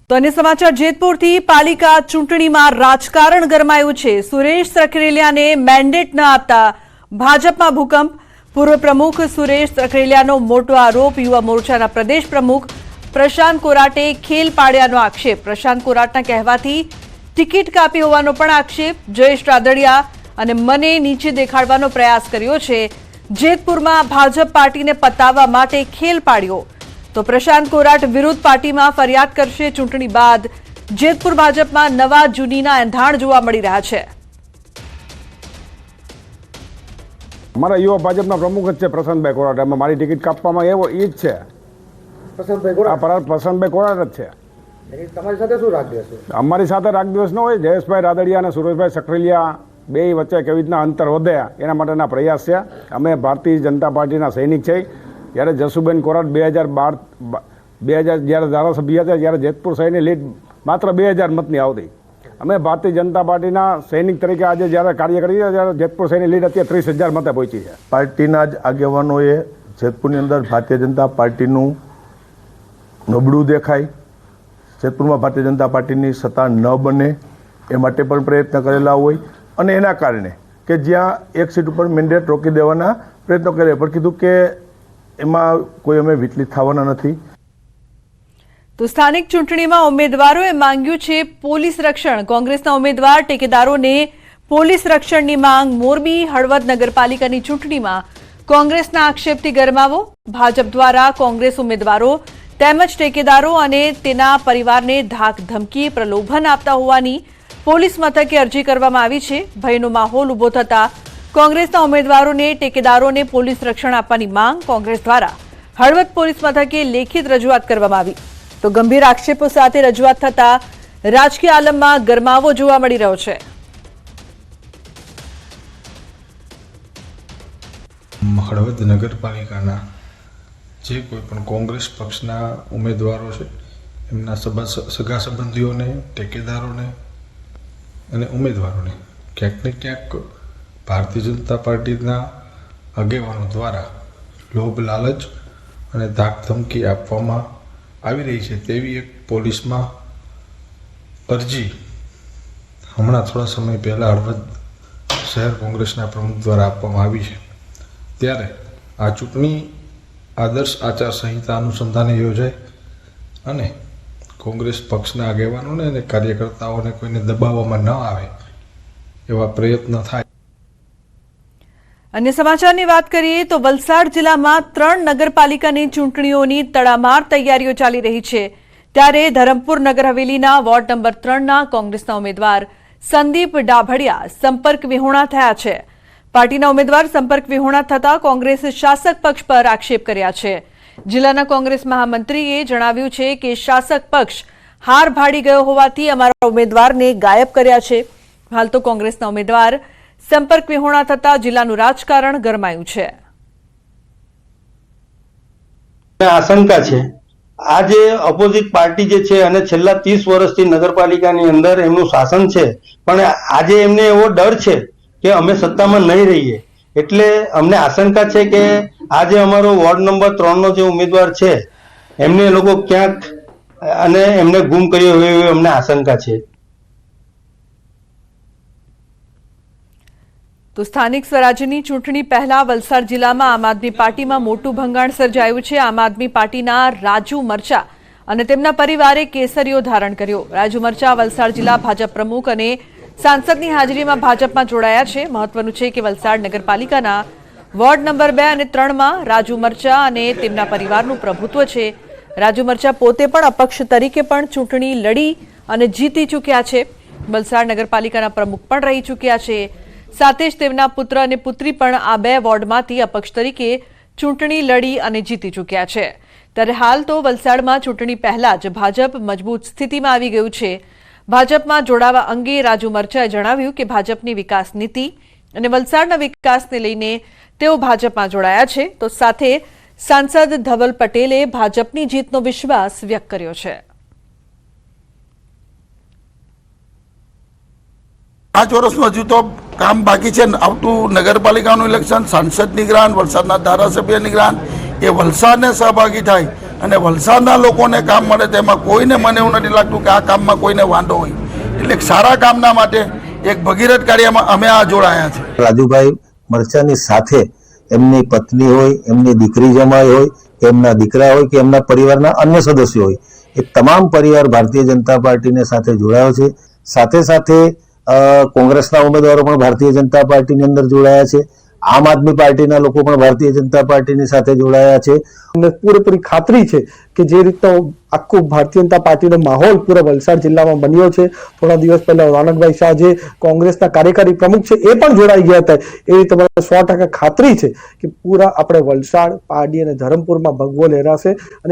તો અન્ય સમાચાર જેતપુરથી પાલિકા ચૂંટણીમાં રાજકારણ ગરમાયું છે। સુરેશ સખરેલિયાને મેન્ડેટ ન આપતા ભાજપમાં ભૂકંપ। પૂર્વ પ્રમુખ સુરેશ સખરેલિયાનો મોટો આરોપ। યુવા મોરચાના પ્રદેશ પ્રમુખ પ્રશાંત કોરાટે ખેલ પાડ્યાનો આક્ષેપ। પ્રશાંત કોરાટના કહેવાથી ટિકિટ કાપી હોવાનો પણ આક્ષેપ। જયેશ રાદડિયા અને મને નીચે દેખાડવાનો પ્રયાસ કર્યો છે। જેતપુરમાં ભાજપ પાર્ટીને પતાવવા માટે ખેલ પાડ્યો तो प्रशांत कोराट विरुद्ध पार्टी में फरियाद करशे। चूंटणी बाद जेतपुर भाजपा नवा जूनीना एंधाण जोवा मळी रह्या छे। हमारा युवा भाजपा प्रमुख ज प्रशांतभाई कोराट। मारी टिकિટ कापवामां एवो ई ज छे। प्रशांतभाई कोराट ज छे। તમારી સાથે શું રાગ દિવસ છે? અમારી સાથે રાગ દિવસ ન હોય। જયેશભાઈ રાદડિયા અને સુરેશભાઈ સખરેલિયા બે વચ્ચે કેવી રીતના અંતર વધે એના માટેના પ્રયાસ છે। અમે ભારતીય જનતા પાર્ટીના સૈનિક છીએ। જ્યારે જસુબેન કોરાટ 2012 જ્યારે ધારાસભ્ય હતા ત્યારે જેતપુર શહેરની લીડ માત્ર 2000 મતની આવતી। અમે ભારતીય જનતા પાર્ટીના સૈનિક તરીકે આજે જ્યારે કાર્ય કરીએ ત્યારે જેતપુર શહેરની લીડ અત્યારે 30,000 મતે પહોંચી છે। પાર્ટીના જ આગેવાનોએ જેતપુરની અંદર ભારતીય જનતા પાર્ટીનું નબળું દેખાય, જેતપુરમાં ભારતીય જનતા પાર્ટીની સત્તા ન બને એ માટે પણ પ્રયત્ન કરેલા હોય અને એના કારણે કે જ્યાં એક સીટ ઉપર મેન્ડેટ રોકી દેવાના પ્રયત્નો કરે પણ કીધું કે એમાં કોઈ અમે વિચલિત થવાના નથી। તો સ્થાનિક ચૂંટણીમાં ઉમેદવારોએ માંગ્યું છે પોલીસ રક્ષણ। કોંગ્રેસના ઉમેદવાર ટેકેદારોને પોલીસ રક્ષણની માંગ। મોરબી હળવદ નગરપાલિકાની ચૂંટણીમાં કોંગ્રેસના આક્ષેપથી ગરમાવો। ભાજપ દ્વારા કોંગ્રેસ ઉમેદવારો તેમજ ટેકેદારો અને તેના પરિવારને ધાક ધમકી પ્રલોભન આપતા હોવાની પોલીસ મથકે અરજી કરવામાં આવી છે। ભયનો માહોલ ઉભો થતા કોંગ્રેસના ઉમેદવારોને ટેકેદારોને પોલીસ રક્ષણ આપવાની માંગ કોંગ્રેસ દ્વારા હળવદ પોલીસ મથકે લેખિત રજૂઆત કરવામાં આવી। તો ગંભીર આક્ષેપો સાથે રજૂઆત થતા રાજકીય આલમમાં ગરમાવો જોવા મળી રહ્યો છે। હળવદ નગરપાલિકાના જે કોઈ પણ કોંગ્રેસ પક્ષના ઉમેદવારો છે એમના સગા સંબંધીઓને, ટેકેદારોને અને ઉમેદવારોને ક્યાંક ને ક્યાંક ભારતીય જનતા પાર્ટીના આગેવાનો દ્વારા લોભ લાલચ અને ધાક ધમકી આપવામાં આવી રહી છે તેવી એક પોલીસમાં અરજી હમણાં થોડા સમય પહેલાં હળવદ શહેર કોંગ્રેસના પ્રમુખ દ્વારા આપવામાં આવી છે। ત્યારે આ ચૂંટણી આદર્શ આચારસંહિતા અનુસંધાને યોજાય અને કોંગ્રેસ પક્ષના આગેવાનોને અને કાર્યકર્તાઓને કોઈને દબાવવામાં ન આવે એવા પ્રયત્ન થાય। अन्य समाचार बात करिए तो वलसाड जिला में 3 नगरपालिकानी चूंटणीओनी तड़ामार तैयारीओ चाली रही है। त्यारे धरमपुर नगर हवेलीना वोर्ड नंबर 3 कोंग्रेसना उम्मीदवार संदीप डाभड़िया संपर्क विहोणा थया छे। पार्टीना उम्मीदवार संपर्क विहोणा थता कोंग्रेस शासक पक्ष पर आक्षेप कर्या छे। जिल्लाना कोंग्रेस महामंत्रीए जणाव्युं छे के शासक पक्ष हार भाड़ी गयो होवाथी अमारा उम्मीदवारने गायब कर्या छे। हाल तो कोंग्रेसना उम्मीदवार संपर्क विहोणा थता जिल्लाનું રાજકારણ ગરમાયું છે। આશંકા છે આ જે ઓપોઝિટ પાર્ટી જે છે અને છેલ્લા 30 વર્ષથી નગરપાલિકાની અંદર એમનું શાસન છે પણ આજે એમને એવો ડર છે કે અમે સત્તામાં નહીં રહીએ એટલે અમને આશંકા છે કે આજે અમારો વોર્ડ નંબર 3 નો જે ઉમેદવાર છે એમને એ લોકો ક્યાંક અને એમને ગુમ કર્યો હોય એવી અમને આશંકા છે। तो स्थानिक स्वराज्यनी चूंटणी पहला वलसाड जिल्लामां आम आदमी पार्टीमां मोटुं भंगाण सर्जायुं छे। आम आदमी पार्टीना राजू मरचा अने तेमना परिवारे केसरियो धारण कर्यो। राजू मरचा वलसाड जिल्ला भाजप प्रमुख अने सांसदनी हाजरीमां भाजपमां जोडाया छे। महत्वनुं छे के वलसाड नगरपालिकाना वोर्ड नंबर 2 અને 3 માં राजू मरचा अने तेमना परिवारनुं प्रभुत्व छे। राजू मरचा पोते पण अपक्ष तरीके पण चूंटणी लड़ी अने जीती चूक्या छे। वलसाड नगरपालिकाना प्रमुख पण रही चूक्या छे। साथ ज तेमना पुत्र अने पुत्री पण आ 2 वोर्डमांथी अपक्ष तरीके चूंटणी लड़ी अने जीती चूक्या छे। त्यारे हाल तो वलसाडमां चूंटणी पहला ज भाजप मजबूत स्थितिमां आवी गयुं छे। भाजपमां जोडावा अंगे राजू मरचाए जणाव्युं के भाजपनी विकास नीति अने वलसाडना विकासने लईने तेओ भाजपमां जोडाया छे। तो साथे सांसद धवल पटेले भाजपनी जीतनो विश्वास व्यक्त कर्यो छे। 5 વર્ષનું હજુ તો કામ બાકી છે। આવતું નગરપાલિકાનું ઇલેક્શન, સાંસદની ગ્રાન્ટ, વલસાડના ધારાસભ્યની ગ્રાન્ટ એ વલસાડને સહભાગી થાય અને વલસાડના લોકોને કામ મળે તેમાં કોઈને મને એવું નથી લાગતું કે આ કામમાં કોઈને વાંધો હોય. એટલે એક સારા કામના માટે એક ભગીરથ કાર્યમાં અમે આ જોડાયા છે. રાજુભાઈ મરચાની સાથે એમની પત્ની હોય, એમની દીકરી જમાઈ હોય, કે એમના દીકરા હોય, કે એમના પરિવારના અન્ય સદસ્યો હોય, એ તમામ પરિવાર ભારતીય જનતા પાર્ટીને સાથે જોડાયો છે. સાથે સાથે કોંગ્રેસના ઉમેદવારો પણ ભારતીય જનતા પાર્ટીની અંદર જોડાયા છે. આમ આદમી પાર્ટીના લોકો પણ ભારતીય જનતા પાર્ટીની સાથે જોડાયા છે. અમને પૂરેપૂરી ખાતરી છે કે જે રીતનો આખું ભારતીય જનતા પાર્ટીનો માહોલ પૂરા વલસાડ જિલ્લામાં બન્યો છે, થોડા દિવસ પહેલા રોનકભાઈ શાહ જે કોંગ્રેસના કાર્યકારી પ્રમુખ છે એ પણ જોડાઈ ગયા હતા, એ રીતે મને 100% ખાતરી છે કે પૂરા આપણે વલસાડ, પારડી અને ધરમપુરમાં ભગવો લહેરાશે અને